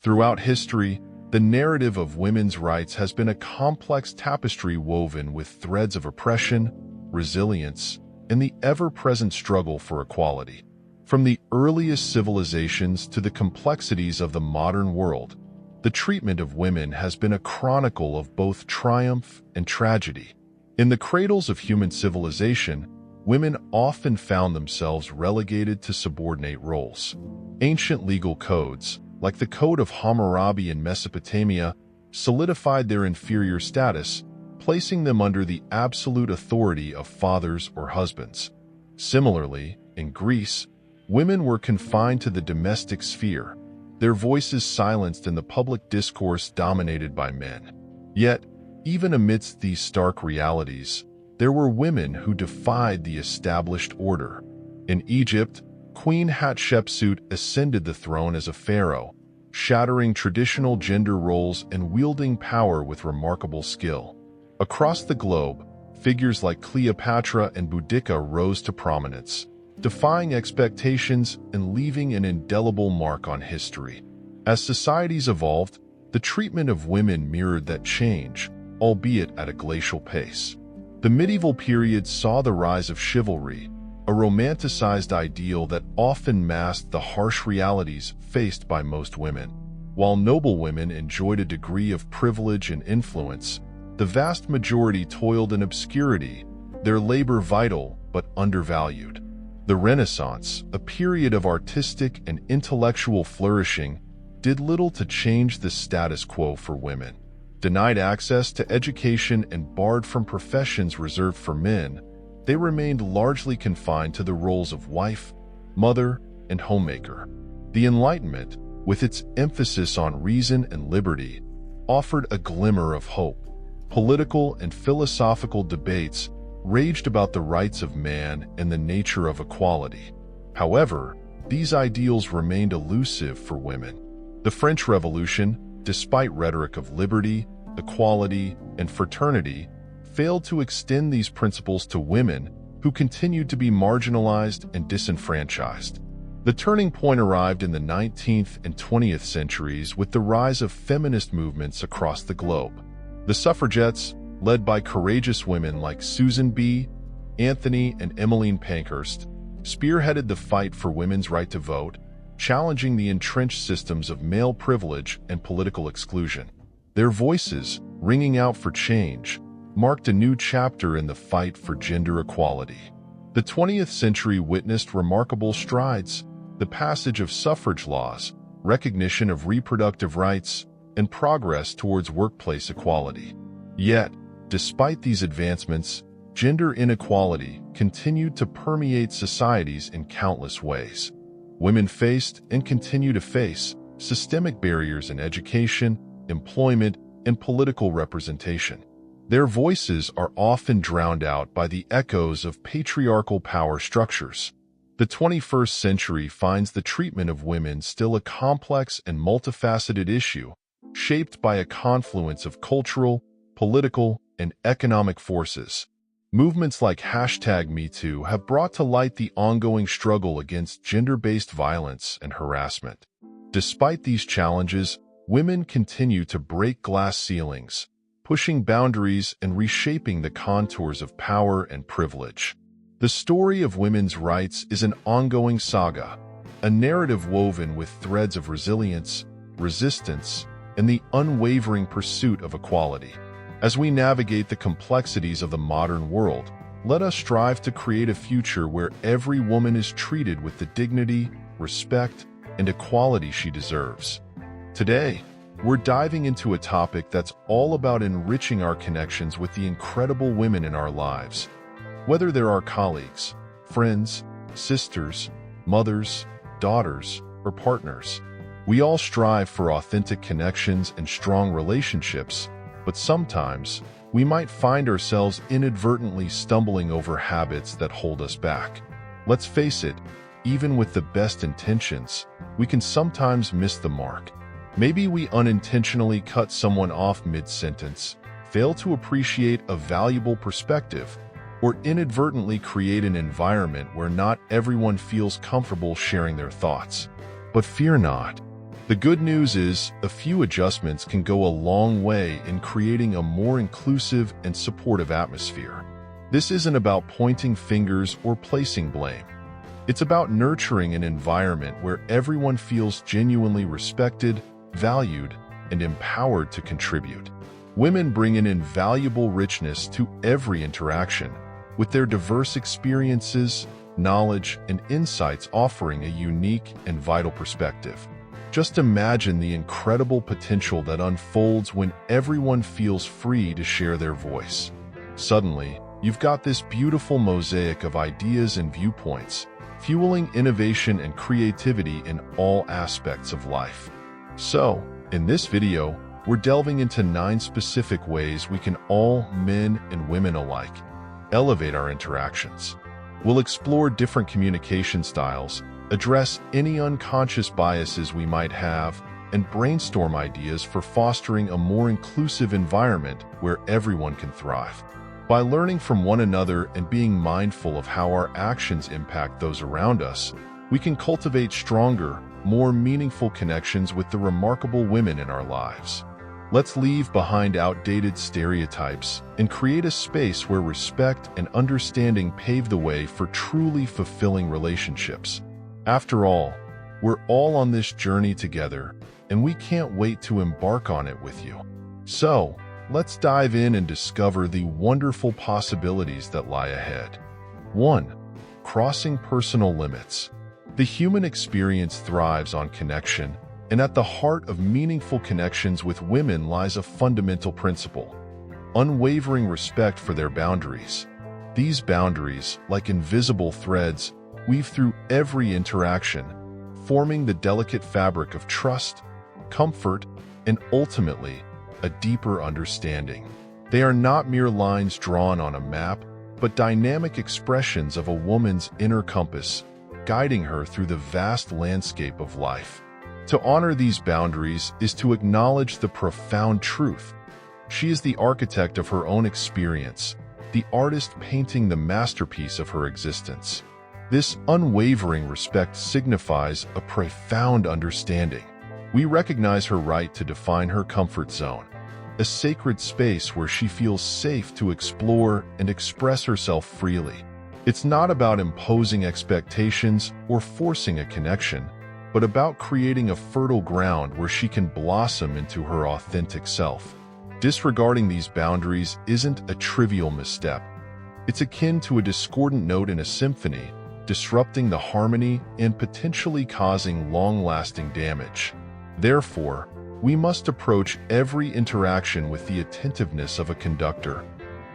Throughout history, the narrative of women's rights has been a complex tapestry woven with threads of oppression, resilience, and the ever-present struggle for equality. From the earliest civilizations to the complexities of the modern world, the treatment of women has been a chronicle of both triumph and tragedy. In the cradles of human civilization, women often found themselves relegated to subordinate roles. Ancient legal codes, like the Code of Hammurabi in Mesopotamia, solidified their inferior status, placing them under the absolute authority of fathers or husbands. Similarly, in Greece, women were confined to the domestic sphere, their voices silenced in the public discourse dominated by men. Yet, even amidst these stark realities, there were women who defied the established order. In Egypt, Queen Hatshepsut ascended the throne as a pharaoh, shattering traditional gender roles and wielding power with remarkable skill. Across the globe, figures like Cleopatra and Boudica rose to prominence, defying expectations and leaving an indelible mark on history. As societies evolved, the treatment of women mirrored that change, albeit at a glacial pace. The medieval period saw the rise of chivalry, a romanticized ideal that often masked the harsh realities faced by most women. While noble women enjoyed a degree of privilege and influence, the vast majority toiled in obscurity, their labor vital but undervalued. The Renaissance, a period of artistic and intellectual flourishing, did little to change the status quo for women. Denied access to education and barred from professions reserved for men, they remained largely confined to the roles of wife, mother, and homemaker. The Enlightenment, with its emphasis on reason and liberty, offered a glimmer of hope. Political and philosophical debates raged about the rights of man and the nature of equality. However, these ideals remained elusive for women. The French Revolution, despite rhetoric of liberty, equality, and fraternity, failed to extend these principles to women who continued to be marginalized and disenfranchised. The turning point arrived in the 19th and 20th centuries with the rise of feminist movements across the globe. The suffragettes, led by courageous women like Susan B. Anthony and Emmeline Pankhurst, spearheaded the fight for women's right to vote, challenging the entrenched systems of male privilege and political exclusion. Their voices, ringing out for change, marked a new chapter in the fight for gender equality. The 20th century witnessed remarkable strides: the passage of suffrage laws, recognition of reproductive rights, and progress towards workplace equality. Yet, despite these advancements, gender inequality continued to permeate societies in countless ways. Women faced, and continue to face, systemic barriers in education, employment, and political representation. Their voices are often drowned out by the echoes of patriarchal power structures. The 21st century finds the treatment of women still a complex and multifaceted issue, shaped by a confluence of cultural, political, and economic forces. Movements like #MeToo have brought to light the ongoing struggle against gender-based violence and harassment. Despite these challenges, women continue to break glass ceilings, pushing boundaries and reshaping the contours of power and privilege. The story of women's rights is an ongoing saga, a narrative woven with threads of resilience, resistance, and the unwavering pursuit of equality. As we navigate the complexities of the modern world, let us strive to create a future where every woman is treated with the dignity, respect, and equality she deserves. Today, we're diving into a topic that's all about enriching our connections with the incredible women in our lives. Whether they're our colleagues, friends, sisters, mothers, daughters, or partners, we all strive for authentic connections and strong relationships, but sometimes we might find ourselves inadvertently stumbling over habits that hold us back. Let's face it, even with the best intentions, we can sometimes miss the mark. Maybe we unintentionally cut someone off mid-sentence, fail to appreciate a valuable perspective, or inadvertently create an environment where not everyone feels comfortable sharing their thoughts. But fear not. The good news is, a few adjustments can go a long way in creating a more inclusive and supportive atmosphere. This isn't about pointing fingers or placing blame. It's about nurturing an environment where everyone feels genuinely respected, valued, and empowered to contribute. Women bring an invaluable richness to every interaction, with their diverse experiences, knowledge, and insights offering a unique and vital perspective. Just imagine the incredible potential that unfolds when everyone feels free to share their voice. Suddenly, you've got this beautiful mosaic of ideas and viewpoints, fueling innovation and creativity in all aspects of life. So, in this video, we're delving into 9 specific ways we can all, men and women alike, elevate our interactions. We'll explore different communication styles, address any unconscious biases we might have, and brainstorm ideas for fostering a more inclusive environment where everyone can thrive. By learning from one another and being mindful of how our actions impact those around us, we can cultivate stronger, more meaningful connections with the remarkable women in our lives. Let's leave behind outdated stereotypes and create a space where respect and understanding pave the way for truly fulfilling relationships. After all, we're all on this journey together, and we can't wait to embark on it with you. So, let's dive in and discover the wonderful possibilities that lie ahead. 1. Crossing personal limits. The human experience thrives on connection, and at the heart of meaningful connections with women lies a fundamental principle: unwavering respect for their boundaries. These boundaries, like invisible threads, weave through every interaction, forming the delicate fabric of trust, comfort, and ultimately, a deeper understanding. They are not mere lines drawn on a map, but dynamic expressions of a woman's inner compass, guiding her through the vast landscape of life. To honor these boundaries is to acknowledge the profound truth. She is the architect of her own experience, the artist painting the masterpiece of her existence. This unwavering respect signifies a profound understanding. We recognize her right to define her comfort zone, a sacred space where she feels safe to explore and express herself freely. It's not about imposing expectations or forcing a connection, but about creating a fertile ground where she can blossom into her authentic self. Disregarding these boundaries isn't a trivial misstep. It's akin to a discordant note in a symphony, disrupting the harmony and potentially causing long-lasting damage. Therefore, we must approach every interaction with the attentiveness of a conductor,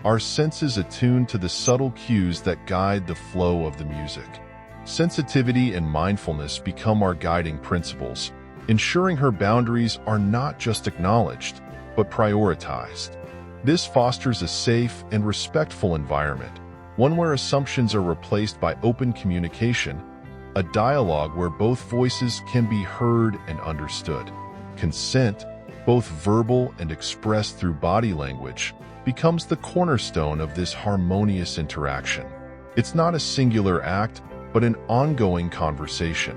our senses attuned to the subtle cues that guide the flow of the music. Sensitivity and mindfulness become our guiding principles, ensuring her boundaries are not just acknowledged, but prioritized. This fosters a safe and respectful environment, one where assumptions are replaced by open communication, a dialogue where both voices can be heard and understood. Consent, both verbal and expressed through body language, becomes the cornerstone of this harmonious interaction. It's not a singular act, but an ongoing conversation,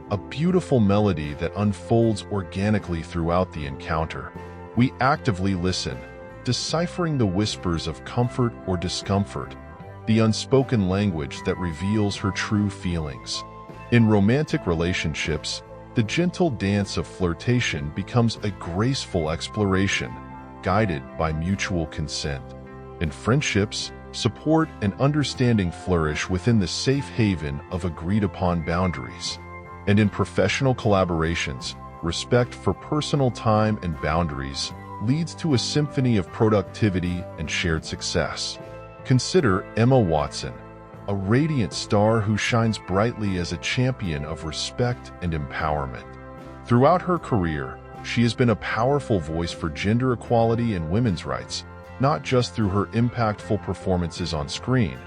a beautiful melody that unfolds organically throughout the encounter. We actively listen, deciphering the whispers of comfort or discomfort, the unspoken language that reveals her true feelings. In romantic relationships, the gentle dance of flirtation becomes a graceful exploration, guided by mutual consent. In friendships, support and understanding flourish within the safe haven of agreed-upon boundaries. And in professional collaborations, respect for personal time and boundaries leads to a symphony of productivity and shared success. Consider Emma Watson, a radiant star who shines brightly as a champion of respect and empowerment. Throughout her career, she has been a powerful voice for gender equality and women's rights, not just through her impactful performances on screen,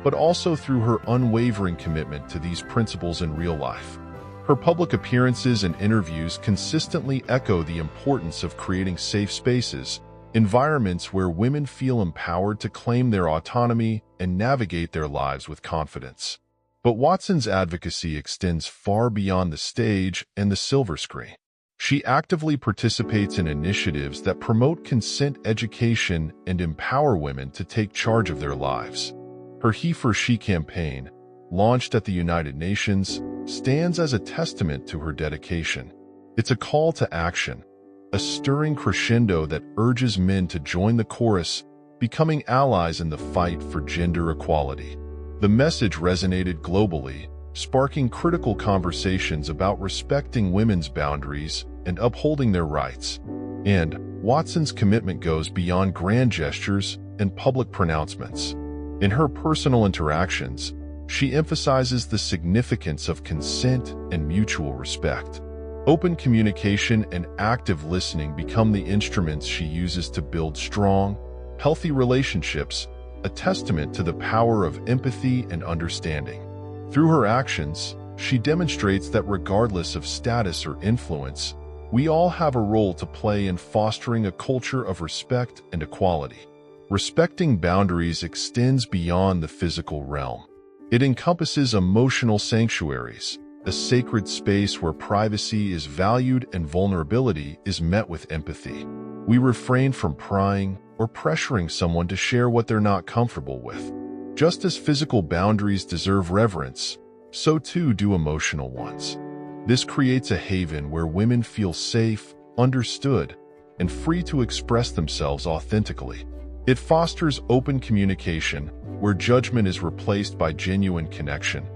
but also through her unwavering commitment to these principles in real life. Her public appearances and interviews consistently echo the importance of creating safe spaces, environments where women feel empowered to claim their autonomy and navigate their lives with confidence. But Watson's advocacy extends far beyond the stage and the silver screen. She actively participates in initiatives that promote consent education and empower women to take charge of their lives. Her He for She campaign, launched at the United Nations, stands as a testament to her dedication. It's a call to action, a stirring crescendo that urges men to join the chorus, becoming allies in the fight for gender equality. The message resonated globally, sparking critical conversations about respecting women's boundaries and upholding their rights. And Watson's commitment goes beyond grand gestures and public pronouncements. In her personal interactions, she emphasizes the significance of consent and mutual respect. Open communication and active listening become the instruments she uses to build strong, healthy relationships, a testament to the power of empathy and understanding. Through her actions, she demonstrates that regardless of status or influence, we all have a role to play in fostering a culture of respect and equality. Respecting boundaries extends beyond the physical realm. It encompasses emotional sanctuaries, a sacred space where privacy is valued and vulnerability is met with empathy. We refrain from prying or pressuring someone to share what they're not comfortable with. Just as physical boundaries deserve reverence, so too do emotional ones. This creates a haven where women feel safe, understood, and free to express themselves authentically. It fosters open communication, where judgment is replaced by genuine connection,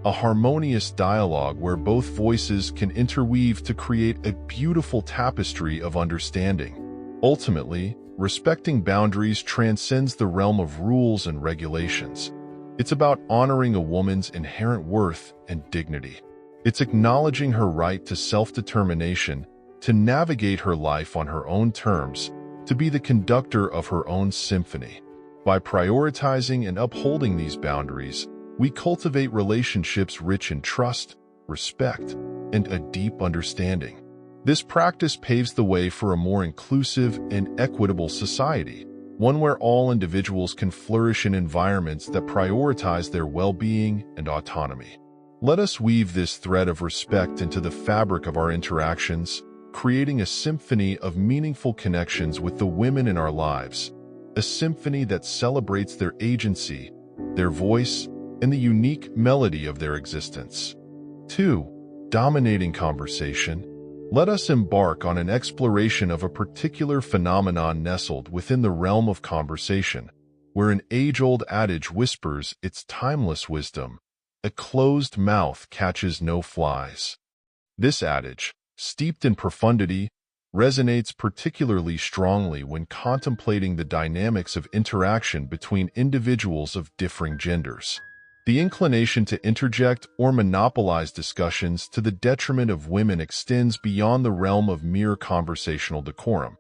a harmonious dialogue where both voices can interweave to create a beautiful tapestry of understanding. Ultimately, respecting boundaries transcends the realm of rules and regulations. It's about honoring a woman's inherent worth and dignity. It's acknowledging her right to self-determination, to navigate her life on her own terms, to be the conductor of her own symphony. By prioritizing and upholding these boundaries, we cultivate relationships rich in trust, respect, and a deep understanding. This practice paves the way for a more inclusive and equitable society, one where all individuals can flourish in environments that prioritize their well-being and autonomy. Let us weave this thread of respect into the fabric of our interactions, creating a symphony of meaningful connections with the women in our lives, a symphony that celebrates their agency, their voice, and the unique melody of their existence. 2. Dominating conversation. Let us embark on an exploration of a particular phenomenon nestled within the realm of conversation, where an age-old adage whispers its timeless wisdom: a closed mouth catches no flies. This adage, steeped in profundity, resonates particularly strongly when contemplating the dynamics of interaction between individuals of differing genders. The inclination to interject or monopolize discussions to the detriment of women extends beyond the realm of mere conversational decorum.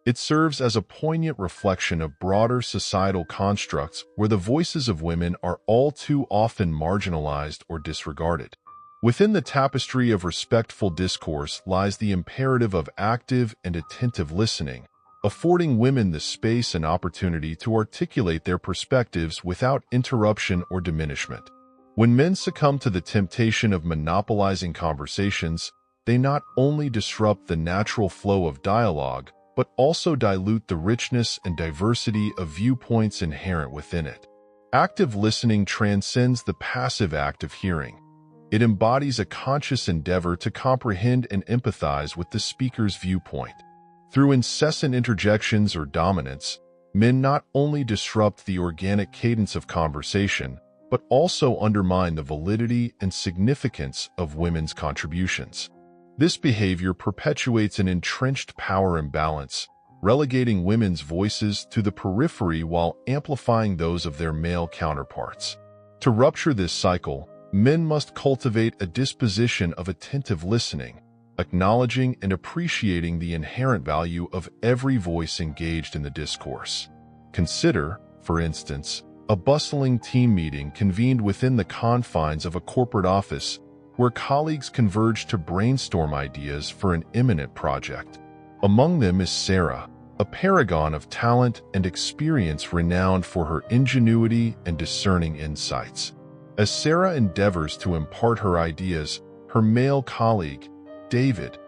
It serves as a poignant reflection of broader societal constructs where the voices of women are all too often marginalized or disregarded. Within the tapestry of respectful discourse lies the imperative of active and attentive listening, affording women the space and opportunity to articulate their perspectives without interruption or diminishment. When men succumb to the temptation of monopolizing conversations, they not only disrupt the natural flow of dialogue, but also dilute the richness and diversity of viewpoints inherent within it. Active listening transcends the passive act of hearing. It embodies a conscious endeavor to comprehend and empathize with the speaker's viewpoint. Through incessant interjections or dominance, men not only disrupt the organic cadence of conversation, but also undermine the validity and significance of women's contributions. This behavior perpetuates an entrenched power imbalance, relegating women's voices to the periphery while amplifying those of their male counterparts. To rupture this cycle, men must cultivate a disposition of attentive listening, acknowledging and appreciating the inherent value of every voice engaged in the discourse. Consider, for instance, a bustling team meeting convened within the confines of a corporate office where colleagues converge to brainstorm ideas for an imminent project. Among them is Sarah, a paragon of talent and experience renowned for her ingenuity and discerning insights. As Sarah endeavors to impart her ideas, her male colleague, David,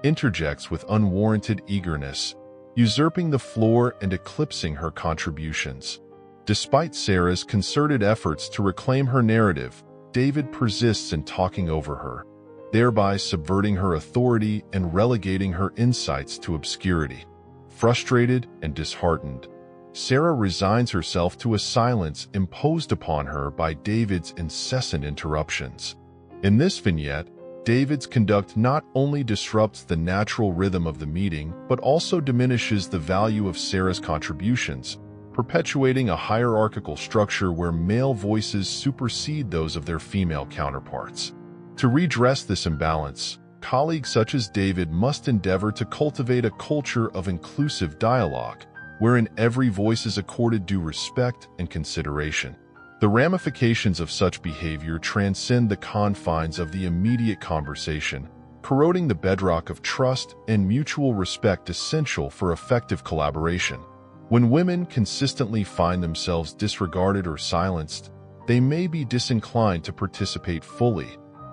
interjects with unwarranted eagerness, usurping the floor and eclipsing her contributions. Despite Sarah's concerted efforts to reclaim her narrative, David persists in talking over her, thereby subverting her authority and relegating her insights to obscurity. Frustrated and disheartened, Sarah resigns herself to a silence imposed upon her by David's incessant interruptions. In this vignette, David's conduct not only disrupts the natural rhythm of the meeting, but also diminishes the value of Sarah's contributions, perpetuating a hierarchical structure where male voices supersede those of their female counterparts. To redress this imbalance, colleagues such as David must endeavor to cultivate a culture of inclusive dialogue, wherein every voice is accorded due respect and consideration. The ramifications of such behavior transcend the confines of the immediate conversation, corroding the bedrock of trust and mutual respect essential for effective collaboration. When women consistently find themselves disregarded or silenced, they may be disinclined to participate fully,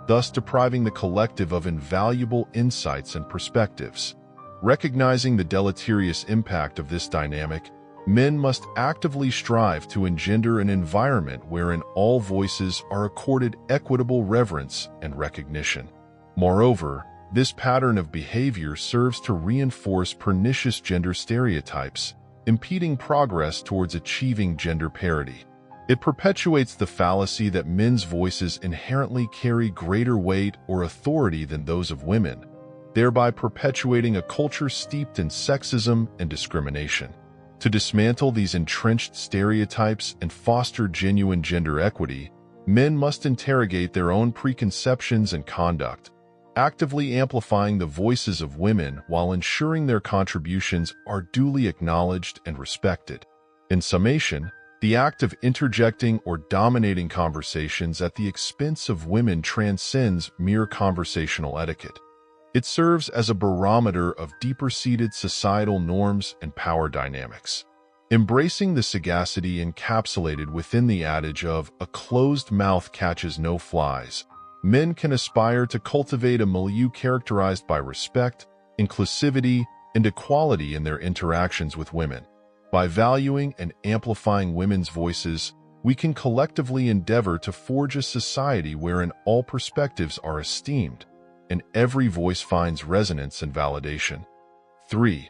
thus depriving the collective of invaluable insights and perspectives. Recognizing the deleterious impact of this dynamic, men must actively strive to engender an environment wherein all voices are accorded equitable reverence and recognition. Moreover, this pattern of behavior serves to reinforce pernicious gender stereotypes, impeding progress towards achieving gender parity. It perpetuates the fallacy that men's voices inherently carry greater weight or authority than those of women, thereby perpetuating a culture steeped in sexism and discrimination. To dismantle these entrenched stereotypes and foster genuine gender equity, men must interrogate their own preconceptions and conduct, actively amplifying the voices of women while ensuring their contributions are duly acknowledged and respected. In summation, the act of interjecting or dominating conversations at the expense of women transcends mere conversational etiquette. It serves as a barometer of deeper-seated societal norms and power dynamics. Embracing the sagacity encapsulated within the adage of "a closed mouth catches no flies," men can aspire to cultivate a milieu characterized by respect, inclusivity, and equality in their interactions with women. By valuing and amplifying women's voices, we can collectively endeavor to forge a society wherein all perspectives are esteemed, and every voice finds resonance and validation. 3.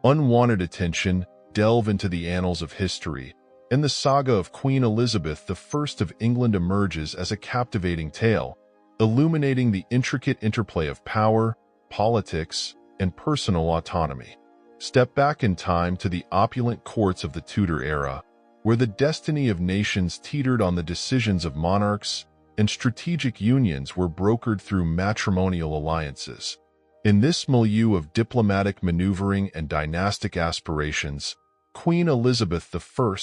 Unwanted attention. Delve into the annals of history, and the saga of Queen Elizabeth I of England emerges as a captivating tale, illuminating the intricate interplay of power, politics, and personal autonomy. Step back in time to the opulent courts of the Tudor era, where the destiny of nations teetered on the decisions of monarchs, and strategic unions were brokered through matrimonial alliances. In this milieu of diplomatic maneuvering and dynastic aspirations, Queen Elizabeth I,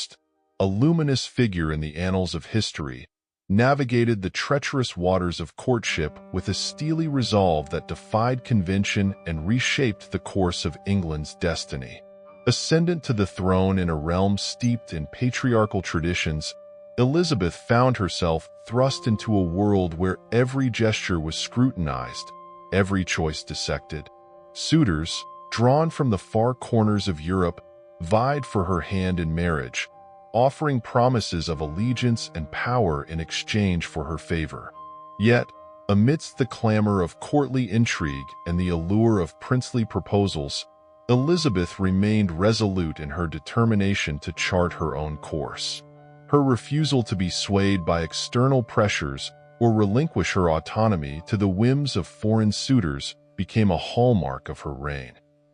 a luminous figure in the annals of history, navigated the treacherous waters of courtship with a steely resolve that defied convention and reshaped the course of England's destiny. Ascendant to the throne in a realm steeped in patriarchal traditions, Elizabeth found herself thrust into a world where every gesture was scrutinized, every choice dissected. Suitors, drawn from the far corners of Europe, vied for her hand in marriage, offering promises of allegiance and power in exchange for her favor. Yet, amidst the clamor of courtly intrigue and the allure of princely proposals, Elizabeth remained resolute in her determination to chart her own course. Her refusal to be swayed by external pressures or relinquish her autonomy to the whims of foreign suitors became a hallmark of her reign.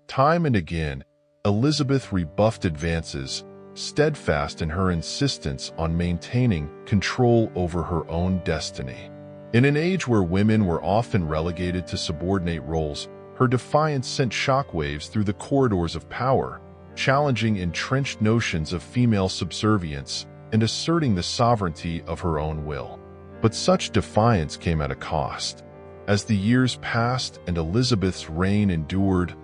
Time and again, Elizabeth rebuffed advances, steadfast in her insistence on maintaining control over her own destiny. In an age where women were often relegated to subordinate roles, her defiance sent shockwaves through the corridors of power, challenging entrenched notions of female subservience and asserting the sovereignty of her own will. But such defiance came at a cost. As the years passed and Elizabeth's reign endured,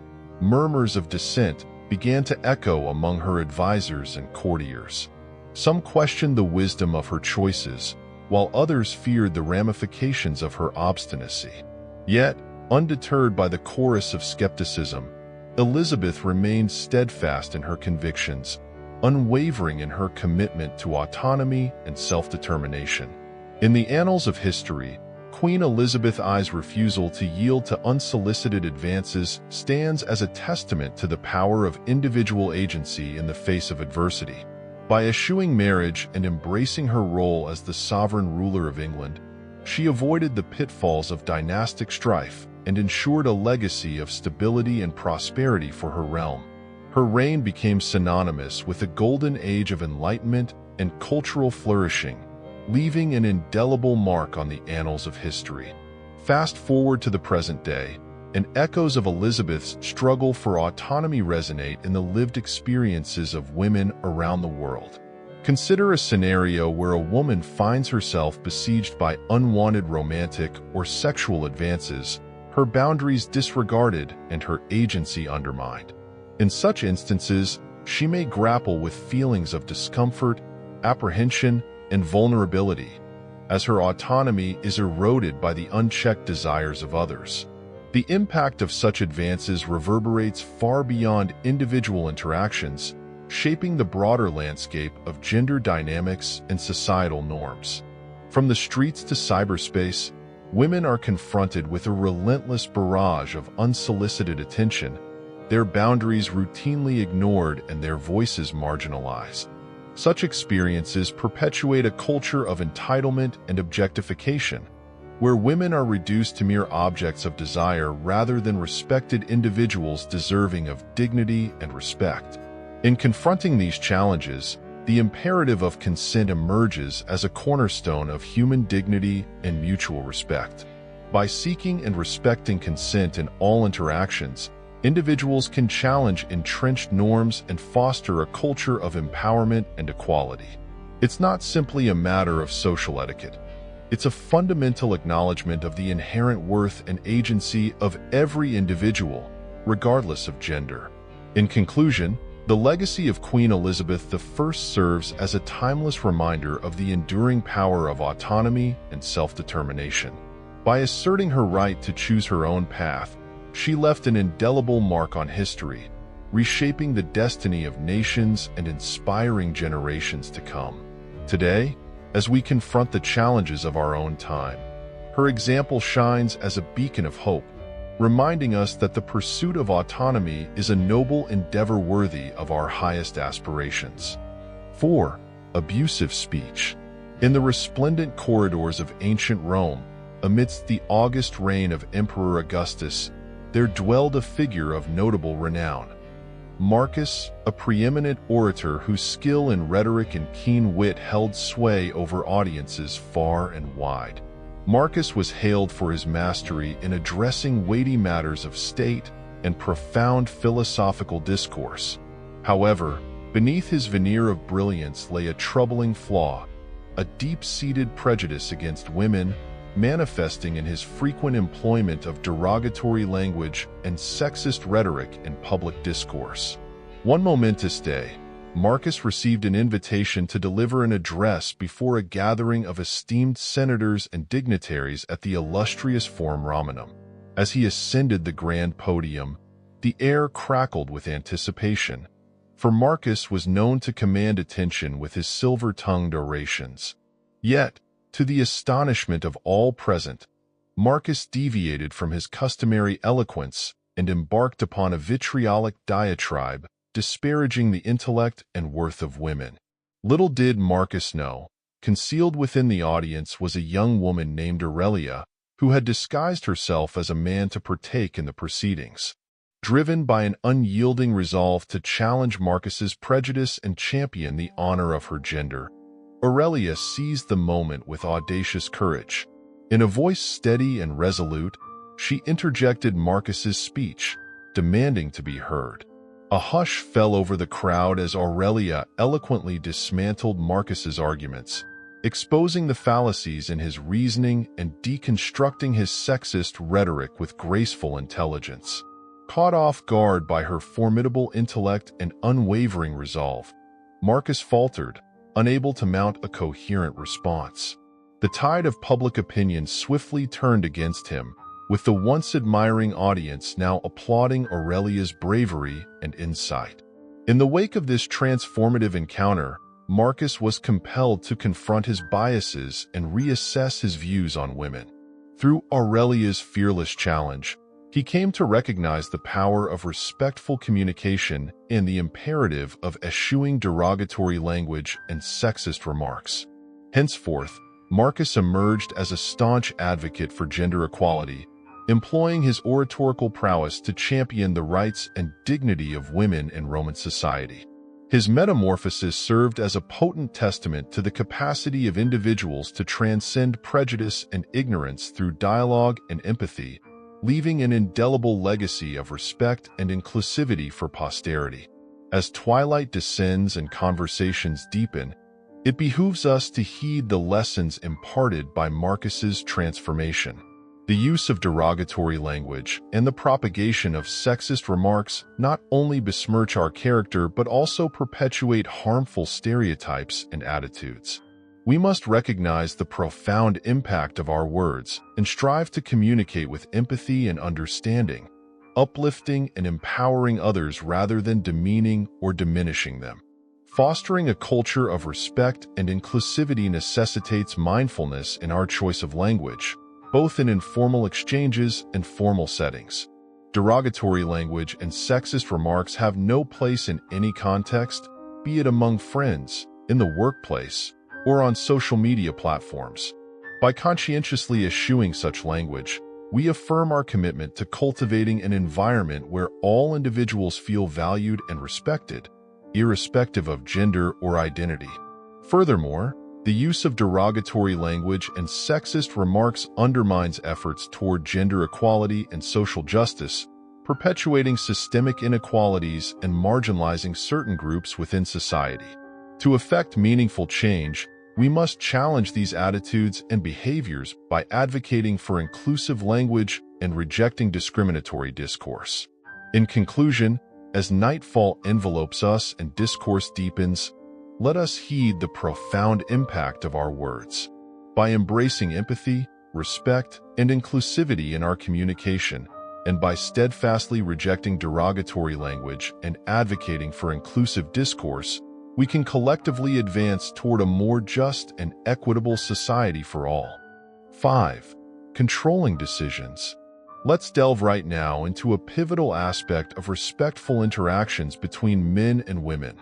murmurs of dissent began to echo among her advisors and courtiers. Some questioned the wisdom of her choices, while others feared the ramifications of her obstinacy. Yet, Undeterred by the chorus of skepticism, Elizabeth remained steadfast in her convictions, unwavering in her commitment to autonomy and self-determination. In the annals of history, Queen Elizabeth I's refusal to yield to unsolicited advances stands as a testament to the power of individual agency in the face of adversity. By eschewing marriage and embracing her role as the sovereign ruler of England, she avoided the pitfalls of dynastic strife and ensured a legacy of stability and prosperity for her realm. Her reign became synonymous with a golden age of enlightenment and cultural flourishing, leaving an indelible mark on the annals of history. Fast forward to the present day, and echoes of Elizabeth's struggle for autonomy resonate in the lived experiences of women around the world. Consider a scenario where a woman finds herself besieged by unwanted romantic or sexual advances, her boundaries disregarded and her agency undermined. In such instances, she may grapple with feelings of discomfort, apprehension, and vulnerability, as her autonomy is eroded by the unchecked desires of others. The impact of such advances reverberates far beyond individual interactions, shaping the broader landscape of gender dynamics and societal norms. From the streets to cyberspace, women are confronted with a relentless barrage of unsolicited attention, their boundaries routinely ignored and their voices marginalized. Such experiences perpetuate a culture of entitlement and objectification, where women are reduced to mere objects of desire rather than respected individuals deserving of dignity and respect. In confronting these challenges, the imperative of consent emerges as a cornerstone of human dignity and mutual respect. By seeking and respecting consent in all interactions, individuals can challenge entrenched norms and foster a culture of empowerment and equality. It's not simply a matter of social etiquette. It's a fundamental acknowledgement of the inherent worth and agency of every individual, regardless of gender. In conclusion, the legacy of Queen Elizabeth I serves as a timeless reminder of the enduring power of autonomy and self-determination. By asserting her right to choose her own path, she left an indelible mark on history, reshaping the destiny of nations and inspiring generations to come. Today, as we confront the challenges of our own time, her example shines as a beacon of hope, reminding us that the pursuit of autonomy is a noble endeavor worthy of our highest aspirations. 4. Abusive speech. In the resplendent corridors of ancient Rome, amidst the august reign of Emperor Augustus, there dwelled a figure of notable renown. Marcus, a preeminent orator whose skill in rhetoric and keen wit held sway over audiences far and wide. Marcus was hailed for his mastery in addressing weighty matters of state and profound philosophical discourse. However, beneath his veneer of brilliance lay a troubling flaw, a deep-seated prejudice against women, manifesting in his frequent employment of derogatory language and sexist rhetoric in public discourse. One momentous day, Marcus received an invitation to deliver an address before a gathering of esteemed senators and dignitaries at the illustrious Forum Romanum. As he ascended the grand podium, the air crackled with anticipation, for Marcus was known to command attention with his silver-tongued orations. Yet, to the astonishment of all present, Marcus deviated from his customary eloquence and embarked upon a vitriolic diatribe disparaging the intellect and worth of women. Little did Marcus know, concealed within the audience was a young woman named Aurelia, who had disguised herself as a man to partake in the proceedings. Driven by an unyielding resolve to challenge Marcus's prejudice and champion the honor of her gender, Aurelia seized the moment with audacious courage. In a voice steady and resolute, she interjected Marcus's speech, demanding to be heard. A hush fell over the crowd as Aurelia eloquently dismantled Marcus's arguments, exposing the fallacies in his reasoning and deconstructing his sexist rhetoric with graceful intelligence. Caught off guard by her formidable intellect and unwavering resolve, Marcus faltered, unable to mount a coherent response. The tide of public opinion swiftly turned against him, with the once admiring audience now applauding Aurelia's bravery and insight. In the wake of this transformative encounter, Marcus was compelled to confront his biases and reassess his views on women. Through Aurelia's fearless challenge, he came to recognize the power of respectful communication and the imperative of eschewing derogatory language and sexist remarks. Henceforth, Marcus emerged as a staunch advocate for gender equality, employing his oratorical prowess to champion the rights and dignity of women in Roman society. His metamorphosis served as a potent testament to the capacity of individuals to transcend prejudice and ignorance through dialogue and empathy, leaving an indelible legacy of respect and inclusivity for posterity. As twilight descends and conversations deepen, it behooves us to heed the lessons imparted by Marcus's transformation. The use of derogatory language and the propagation of sexist remarks not only besmirch our character but also perpetuate harmful stereotypes and attitudes. We must recognize the profound impact of our words and strive to communicate with empathy and understanding, uplifting and empowering others rather than demeaning or diminishing them. Fostering a culture of respect and inclusivity necessitates mindfulness in our choice of language, both in informal exchanges and formal settings. Derogatory language and sexist remarks have no place in any context, be it among friends, in the workplace, or on social media platforms. By conscientiously eschewing such language, we affirm our commitment to cultivating an environment where all individuals feel valued and respected, irrespective of gender or identity. Furthermore, the use of derogatory language and sexist remarks undermines efforts toward gender equality and social justice, perpetuating systemic inequalities and marginalizing certain groups within society. To effect meaningful change, we must challenge these attitudes and behaviors by advocating for inclusive language and rejecting discriminatory discourse. In conclusion, as nightfall envelopes us and discourse deepens, let us heed the profound impact of our words. By embracing empathy, respect, and inclusivity in our communication, and by steadfastly rejecting derogatory language and advocating for inclusive discourse, we can collectively advance toward a more just and equitable society for all. 5. Controlling decisions. Let's delve right now into a pivotal aspect of respectful interactions between men and women: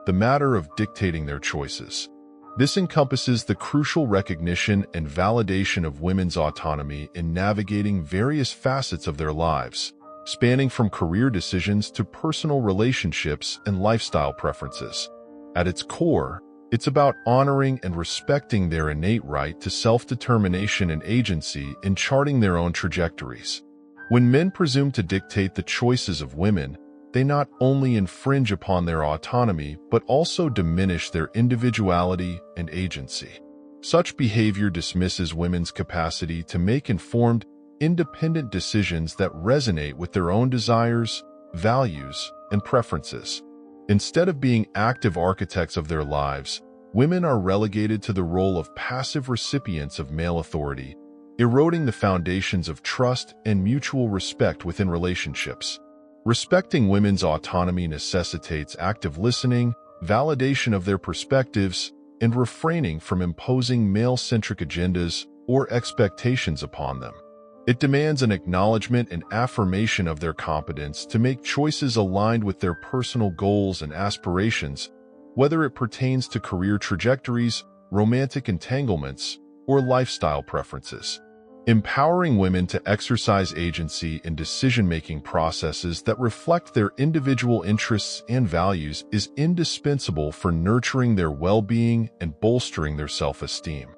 the matter of dictating their choices. This encompasses the crucial recognition and validation of women's autonomy in navigating various facets of their lives, spanning from career decisions to personal relationships and lifestyle preferences. At its core, it's about honoring and respecting their innate right to self-determination and agency in charting their own trajectories. When men presume to dictate the choices of women, they not only infringe upon their autonomy but also diminish their individuality and agency. Such behavior dismisses women's capacity to make informed, independent decisions that resonate with their own desires, values, and preferences. Instead of being active architects of their lives, women are relegated to the role of passive recipients of male authority, eroding the foundations of trust and mutual respect within relationships. Respecting women's autonomy necessitates active listening, validation of their perspectives, and refraining from imposing male-centric agendas or expectations upon them. It demands an acknowledgement and affirmation of their competence to make choices aligned with their personal goals and aspirations, whether it pertains to career trajectories, romantic entanglements, or lifestyle preferences. Empowering women to exercise agency in decision-making processes that reflect their individual interests and values is indispensable for nurturing their well-being and bolstering their self-esteem.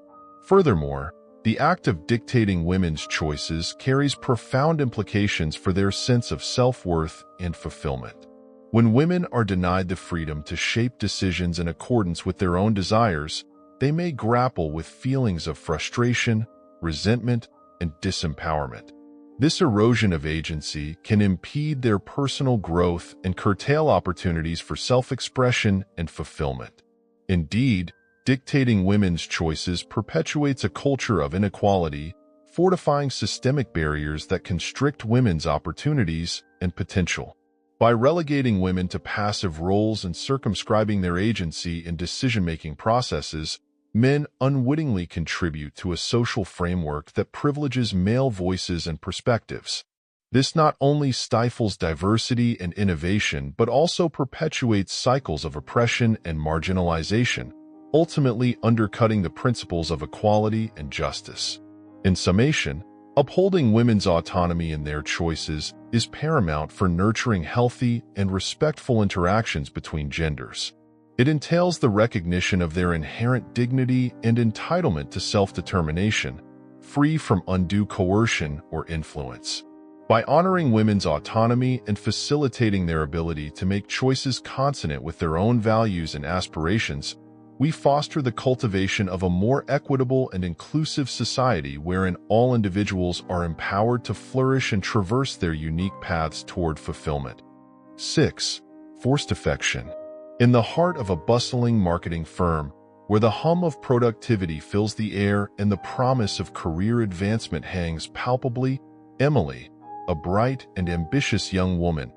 Furthermore, the act of dictating women's choices carries profound implications for their sense of self-worth and fulfillment. When women are denied the freedom to shape decisions in accordance with their own desires, they may grapple with feelings of frustration, resentment, and disempowerment. This erosion of agency can impede their personal growth and curtail opportunities for self-expression and fulfillment. Indeed, dictating women's choices perpetuates a culture of inequality, fortifying systemic barriers that constrict women's opportunities and potential. By relegating women to passive roles and circumscribing their agency in decision-making processes, men unwittingly contribute to a social framework that privileges male voices and perspectives. This not only stifles diversity and innovation, but also perpetuates cycles of oppression and marginalization, ultimately undercutting the principles of equality and justice. In summation, upholding women's autonomy in their choices is paramount for nurturing healthy and respectful interactions between genders. It entails the recognition of their inherent dignity and entitlement to self-determination, free from undue coercion or influence. By honoring women's autonomy and facilitating their ability to make choices consonant with their own values and aspirations, we foster the cultivation of a more equitable and inclusive society wherein all individuals are empowered to flourish and traverse their unique paths toward fulfillment. 6. Forced affection. In the heart of a bustling marketing firm, where the hum of productivity fills the air and the promise of career advancement hangs palpably, Emily, a bright and ambitious young woman,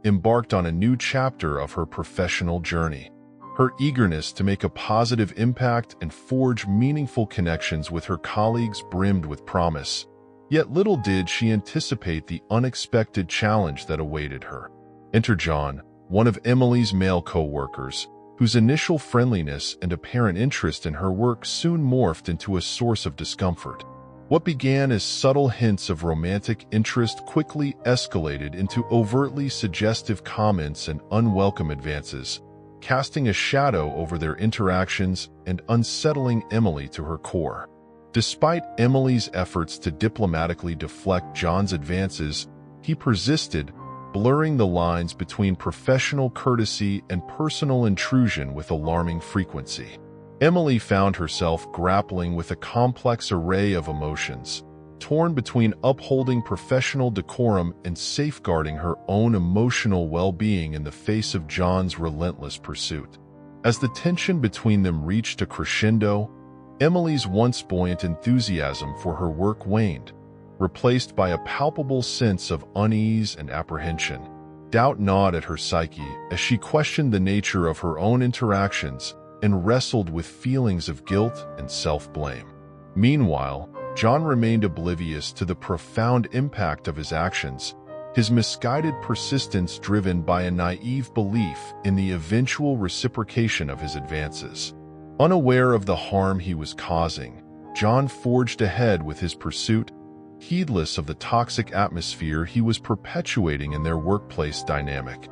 embarked on a new chapter of her professional journey. Her eagerness to make a positive impact and forge meaningful connections with her colleagues brimmed with promise. Yet little did she anticipate the unexpected challenge that awaited her. Enter John, one of Emily's male co-workers, whose initial friendliness and apparent interest in her work soon morphed into a source of discomfort. What began as subtle hints of romantic interest quickly escalated into overtly suggestive comments and unwelcome advances, casting a shadow over their interactions and unsettling Emily to her core. Despite Emily's efforts to diplomatically deflect John's advances, he persisted, blurring the lines between professional courtesy and personal intrusion with alarming frequency. Emily found herself grappling with a complex array of emotions, torn between upholding professional decorum and safeguarding her own emotional well-being in the face of John's relentless pursuit. As the tension between them reached a crescendo, Emily's once buoyant enthusiasm for her work waned, replaced by a palpable sense of unease and apprehension. Doubt gnawed at her psyche as she questioned the nature of her own interactions and wrestled with feelings of guilt and self-blame. Meanwhile, John remained oblivious to the profound impact of his actions, his misguided persistence driven by a naive belief in the eventual reciprocation of his advances. Unaware of the harm he was causing, John forged ahead with his pursuit, heedless of the toxic atmosphere he was perpetuating in their workplace dynamic.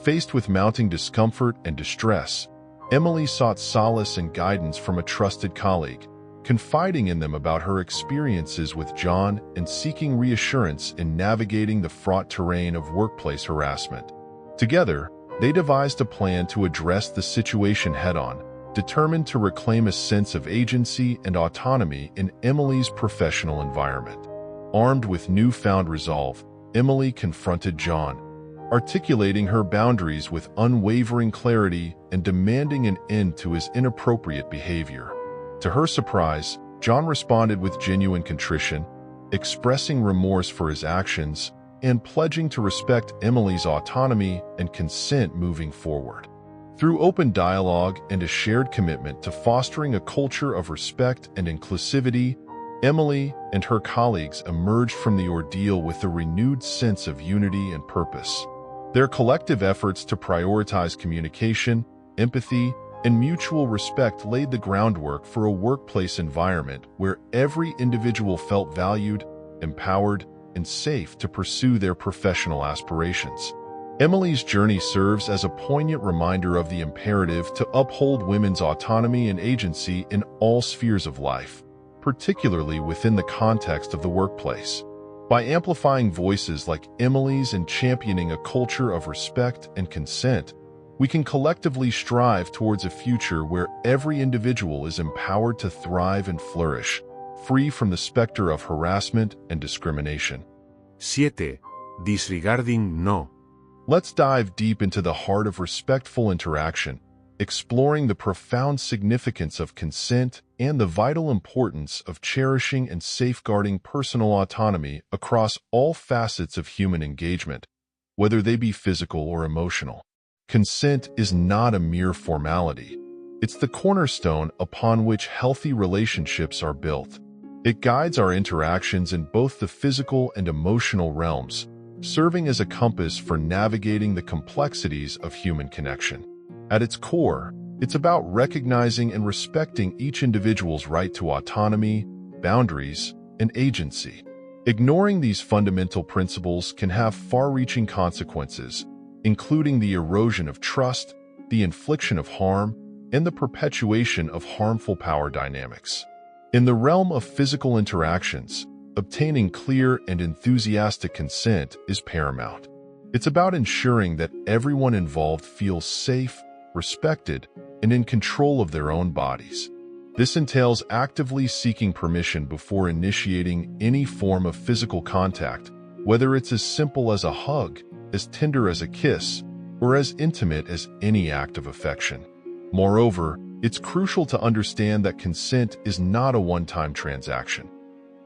Faced with mounting discomfort and distress, Emily sought solace and guidance from a trusted colleague, confiding in them about her experiences with John and seeking reassurance in navigating the fraught terrain of workplace harassment. Together, they devised a plan to address the situation head-on, determined to reclaim a sense of agency and autonomy in Emily's professional environment. Armed with newfound resolve, Emily confronted John, articulating her boundaries with unwavering clarity and demanding an end to his inappropriate behavior. To her surprise, John responded with genuine contrition, expressing remorse for his actions and pledging to respect Emily's autonomy and consent moving forward. Through open dialogue and a shared commitment to fostering a culture of respect and inclusivity, Emily and her colleagues emerged from the ordeal with a renewed sense of unity and purpose. Their collective efforts to prioritize communication, empathy, and mutual respect laid the groundwork for a workplace environment where every individual felt valued, empowered, and safe to pursue their professional aspirations. Emily's journey serves as a poignant reminder of the imperative to uphold women's autonomy and agency in all spheres of life, particularly within the context of the workplace. By amplifying voices like Emily's and championing a culture of respect and consent, we can collectively strive towards a future where every individual is empowered to thrive and flourish, free from the specter of harassment and discrimination. 7. Disregarding no. Let's dive deep into the heart of respectful interaction, exploring the profound significance of consent and the vital importance of cherishing and safeguarding personal autonomy across all facets of human engagement, whether they be physical or emotional. Consent is not a mere formality. It's the cornerstone upon which healthy relationships are built. It guides our interactions in both the physical and emotional realms, serving as a compass for navigating the complexities of human connection. At its core, it's about recognizing and respecting each individual's right to autonomy, boundaries, and agency. Ignoring these fundamental principles can have far-reaching consequences, including the erosion of trust, the infliction of harm, and the perpetuation of harmful power dynamics. In the realm of physical interactions, obtaining clear and enthusiastic consent is paramount. It's about ensuring that everyone involved feels safe, respected, and in control of their own bodies. This entails actively seeking permission before initiating any form of physical contact, whether it's as simple as a hug, as tender as a kiss, or as intimate as any act of affection. Moreover, it's crucial to understand that consent is not a one-time transaction.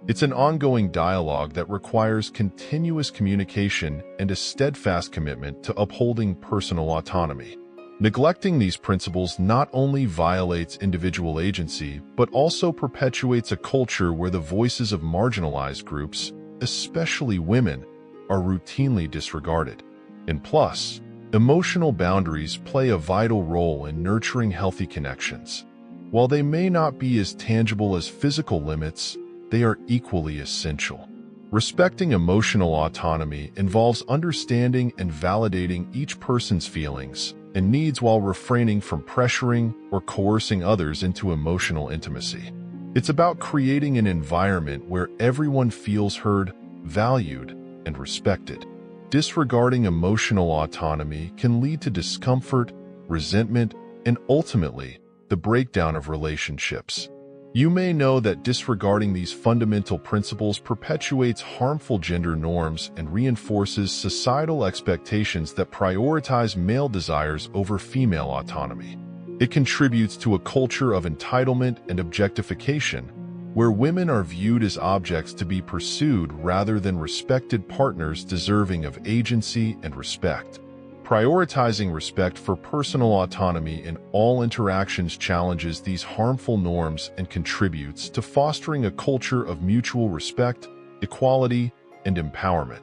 It's an ongoing dialogue that requires continuous communication and a steadfast commitment to upholding personal autonomy. Neglecting these principles not only violates individual agency, but also perpetuates a culture where the voices of marginalized groups, especially women, are routinely disregarded. And plus, emotional boundaries play a vital role in nurturing healthy connections. While they may not be as tangible as physical limits, they are equally essential. Respecting emotional autonomy involves understanding and validating each person's feelings and needs while refraining from pressuring or coercing others into emotional intimacy. It's about creating an environment where everyone feels heard, valued, and respected. Disregarding emotional autonomy can lead to discomfort, resentment, and ultimately, the breakdown of relationships. You may know that disregarding these fundamental principles perpetuates harmful gender norms and reinforces societal expectations that prioritize male desires over female autonomy. It contributes to a culture of entitlement and objectification, where women are viewed as objects to be pursued rather than respected partners deserving of agency and respect. Prioritizing respect for personal autonomy in all interactions challenges these harmful norms and contributes to fostering a culture of mutual respect, equality, and empowerment.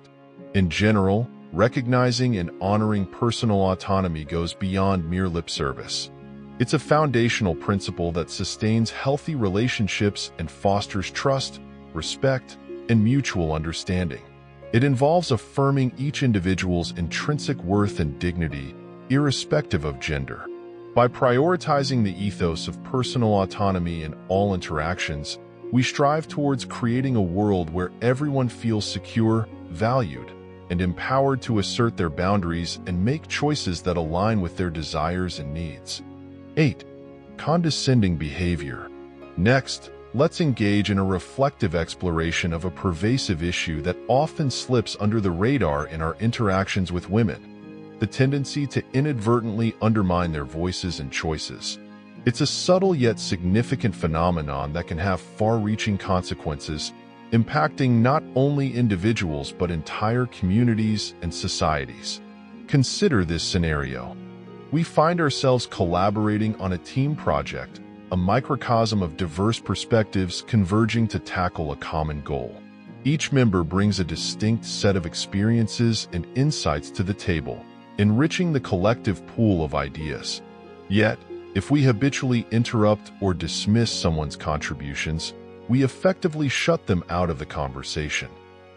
In general, recognizing and honoring personal autonomy goes beyond mere lip service. It's a foundational principle that sustains healthy relationships and fosters trust, respect, and mutual understanding. It involves affirming each individual's intrinsic worth and dignity, irrespective of gender. By prioritizing the ethos of personal autonomy in all interactions, we strive towards creating a world where everyone feels secure, valued, and empowered to assert their boundaries and make choices that align with their desires and needs. 8. Condescending behavior. Next, let's engage in a reflective exploration of a pervasive issue that often slips under the radar in our interactions with women: the tendency to inadvertently undermine their voices and choices. It's a subtle yet significant phenomenon that can have far-reaching consequences, impacting not only individuals but entire communities and societies. Consider this scenario. We find ourselves collaborating on a team project, a microcosm of diverse perspectives converging to tackle a common goal. Each member brings a distinct set of experiences and insights to the table, enriching the collective pool of ideas. Yet, if we habitually interrupt or dismiss someone's contributions, we effectively shut them out of the conversation.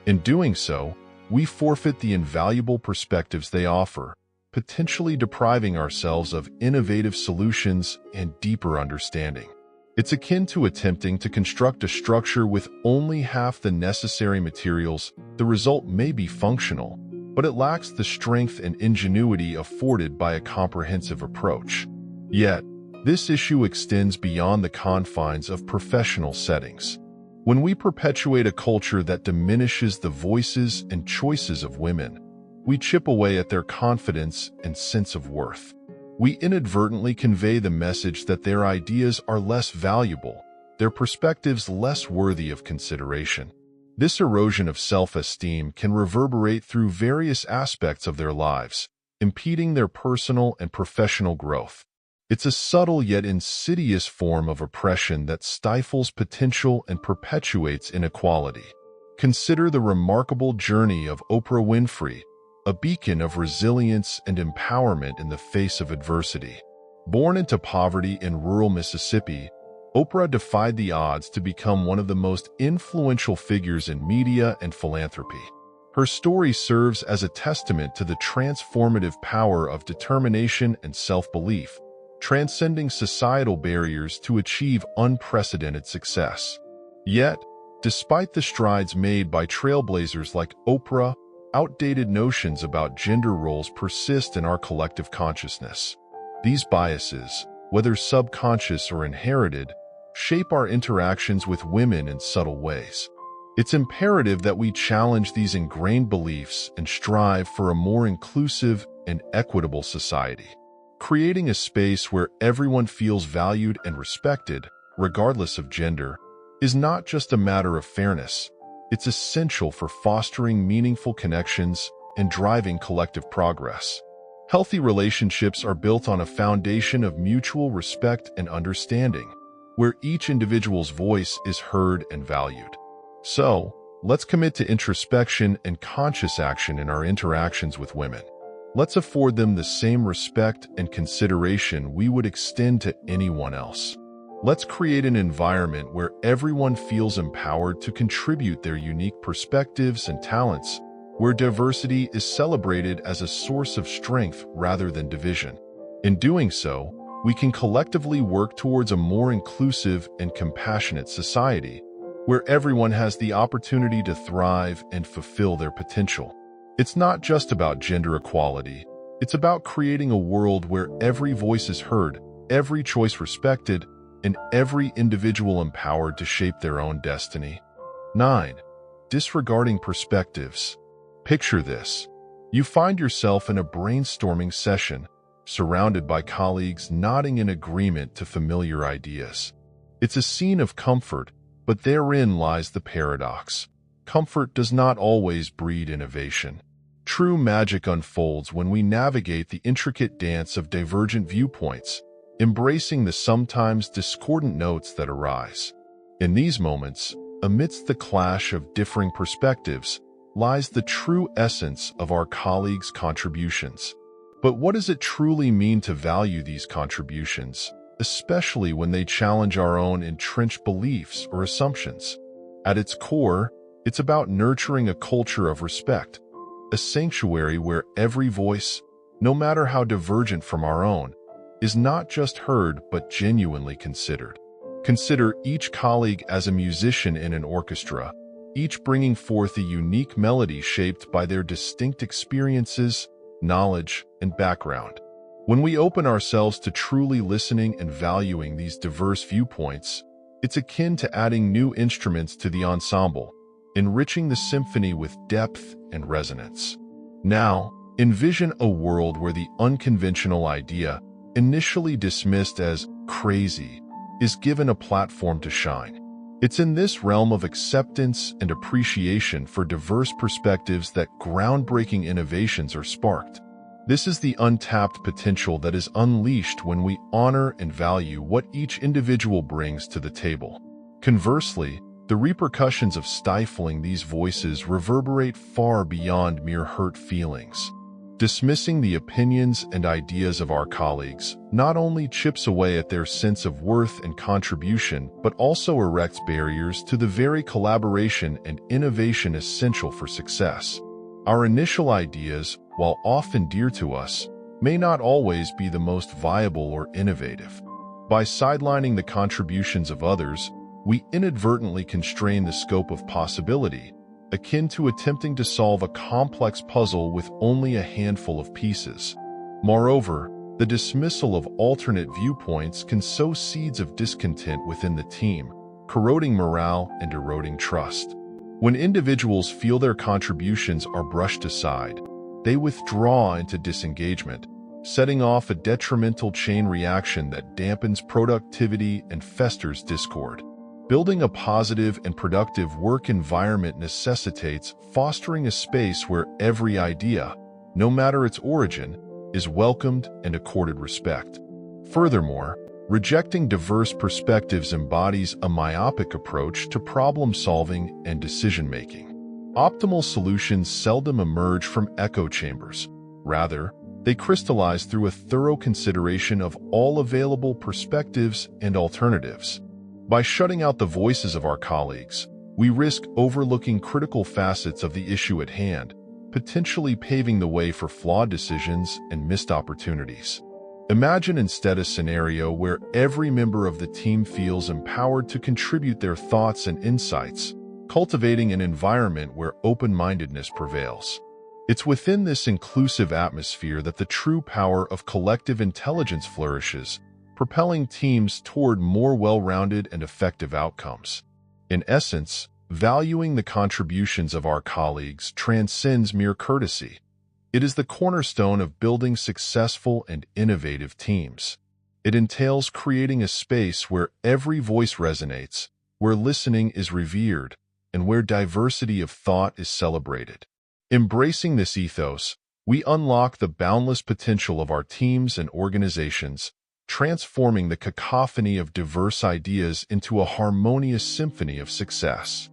In doing so, we forfeit the invaluable perspectives they offer, potentially depriving ourselves of innovative solutions and deeper understanding. It's akin to attempting to construct a structure with only half the necessary materials. The result may be functional, but it lacks the strength and ingenuity afforded by a comprehensive approach. Yet, this issue extends beyond the confines of professional settings. When we perpetuate a culture that diminishes the voices and choices of women, we chip away at their confidence and sense of worth. We inadvertently convey the message that their ideas are less valuable, their perspectives less worthy of consideration. This erosion of self-esteem can reverberate through various aspects of their lives, impeding their personal and professional growth. It's a subtle yet insidious form of oppression that stifles potential and perpetuates inequality. Consider the remarkable journey of Oprah Winfrey, a beacon of resilience and empowerment in the face of adversity. Born into poverty in rural Mississippi, Oprah defied the odds to become one of the most influential figures in media and philanthropy. Her story serves as a testament to the transformative power of determination and self-belief, transcending societal barriers to achieve unprecedented success. Yet, despite the strides made by trailblazers like Oprah, outdated notions about gender roles persist in our collective consciousness. These biases, whether subconscious or inherited, shape our interactions with women in subtle ways. It's imperative that we challenge these ingrained beliefs and strive for a more inclusive and equitable society. Creating a space where everyone feels valued and respected, regardless of gender, is not just a matter of fairness. It's essential for fostering meaningful connections and driving collective progress. Healthy relationships are built on a foundation of mutual respect and understanding, where each individual's voice is heard and valued. So, let's commit to introspection and conscious action in our interactions with women. Let's afford them the same respect and consideration we would extend to anyone else. Let's create an environment where everyone feels empowered to contribute their unique perspectives and talents, where diversity is celebrated as a source of strength rather than division. In doing so, we can collectively work towards a more inclusive and compassionate society, where everyone has the opportunity to thrive and fulfill their potential. It's not just about gender equality. It's about creating a world where every voice is heard, every choice respected, and every individual empowered to shape their own destiny. 9. Disregarding perspectives. Picture this. You find yourself in a brainstorming session, surrounded by colleagues nodding in agreement to familiar ideas. It's a scene of comfort, but therein lies the paradox. Comfort does not always breed innovation. True magic unfolds when we navigate the intricate dance of divergent viewpoints, embracing the sometimes discordant notes that arise. In these moments, amidst the clash of differing perspectives, lies the true essence of our colleagues' contributions. But what does it truly mean to value these contributions, especially when they challenge our own entrenched beliefs or assumptions? At its core, it's about nurturing a culture of respect, a sanctuary where every voice, no matter how divergent from our own, is not just heard but genuinely considered. Consider each colleague as a musician in an orchestra, each bringing forth a unique melody shaped by their distinct experiences, knowledge, and background. When we open ourselves to truly listening and valuing these diverse viewpoints, it's akin to adding new instruments to the ensemble, enriching the symphony with depth and resonance. Now, envision a world where the unconventional idea, initially dismissed as crazy, is given a platform to shine. It's in this realm of acceptance and appreciation for diverse perspectives that groundbreaking innovations are sparked. This is the untapped potential that is unleashed when we honor and value what each individual brings to the table. Conversely, the repercussions of stifling these voices reverberate far beyond mere hurt feelings. Dismissing the opinions and ideas of our colleagues not only chips away at their sense of worth and contribution, but also erects barriers to the very collaboration and innovation essential for success. Our initial ideas, while often dear to us, may not always be the most viable or innovative. By sidelining the contributions of others, we inadvertently constrain the scope of possibility, akin to attempting to solve a complex puzzle with only a handful of pieces. Moreover, the dismissal of alternate viewpoints can sow seeds of discontent within the team, corroding morale and eroding trust. When individuals feel their contributions are brushed aside, they withdraw into disengagement, setting off a detrimental chain reaction that dampens productivity and festers discord. Building a positive and productive work environment necessitates fostering a space where every idea, no matter its origin, is welcomed and accorded respect. Furthermore, rejecting diverse perspectives embodies a myopic approach to problem-solving and decision-making. Optimal solutions seldom emerge from echo chambers. Rather, they crystallize through a thorough consideration of all available perspectives and alternatives. By shutting out the voices of our colleagues, we risk overlooking critical facets of the issue at hand, potentially paving the way for flawed decisions and missed opportunities. Imagine instead a scenario where every member of the team feels empowered to contribute their thoughts and insights, cultivating an environment where open-mindedness prevails. It's within this inclusive atmosphere that the true power of collective intelligence flourishes, propelling teams toward more well-rounded and effective outcomes. In essence, valuing the contributions of our colleagues transcends mere courtesy. It is the cornerstone of building successful and innovative teams. It entails creating a space where every voice resonates, where listening is revered, and where diversity of thought is celebrated. Embracing this ethos, we unlock the boundless potential of our teams and organizations, transforming the cacophony of diverse ideas into a harmonious symphony of success.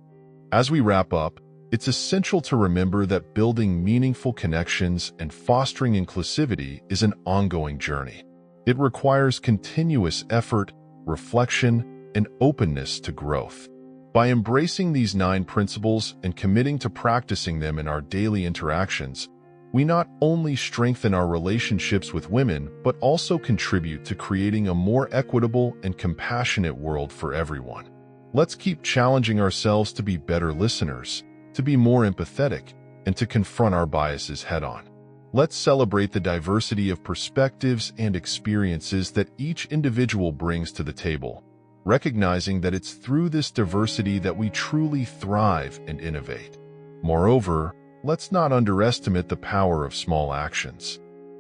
As we wrap up, it's essential to remember that building meaningful connections and fostering inclusivity is an ongoing journey. It requires continuous effort, reflection, and openness to growth. By embracing these 9 principles and committing to practicing them in our daily interactions, we not only strengthen our relationships with women, but also contribute to creating a more equitable and compassionate world for everyone. Let's keep challenging ourselves to be better listeners, to be more empathetic, and to confront our biases head-on. Let's celebrate the diversity of perspectives and experiences that each individual brings to the table, recognizing that it's through this diversity that we truly thrive and innovate. Moreover, let's not underestimate the power of small actions.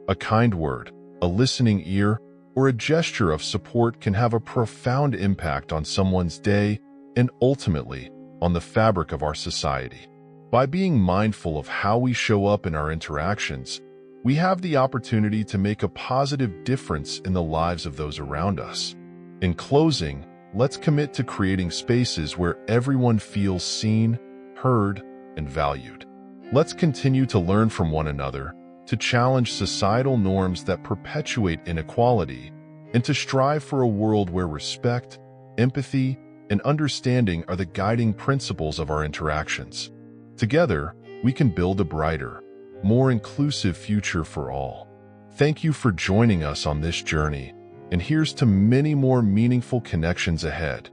A kind word, a listening ear, or a gesture of support can have a profound impact on someone's day and ultimately on the fabric of our society. By being mindful of how we show up in our interactions, we have the opportunity to make a positive difference in the lives of those around us. In closing, let's commit to creating spaces where everyone feels seen, heard, and valued. Let's continue to learn from one another, to challenge societal norms that perpetuate inequality, and to strive for a world where respect, empathy, and understanding are the guiding principles of our interactions. Together, we can build a brighter, more inclusive future for all. Thank you for joining us on this journey, and here's to many more meaningful connections ahead.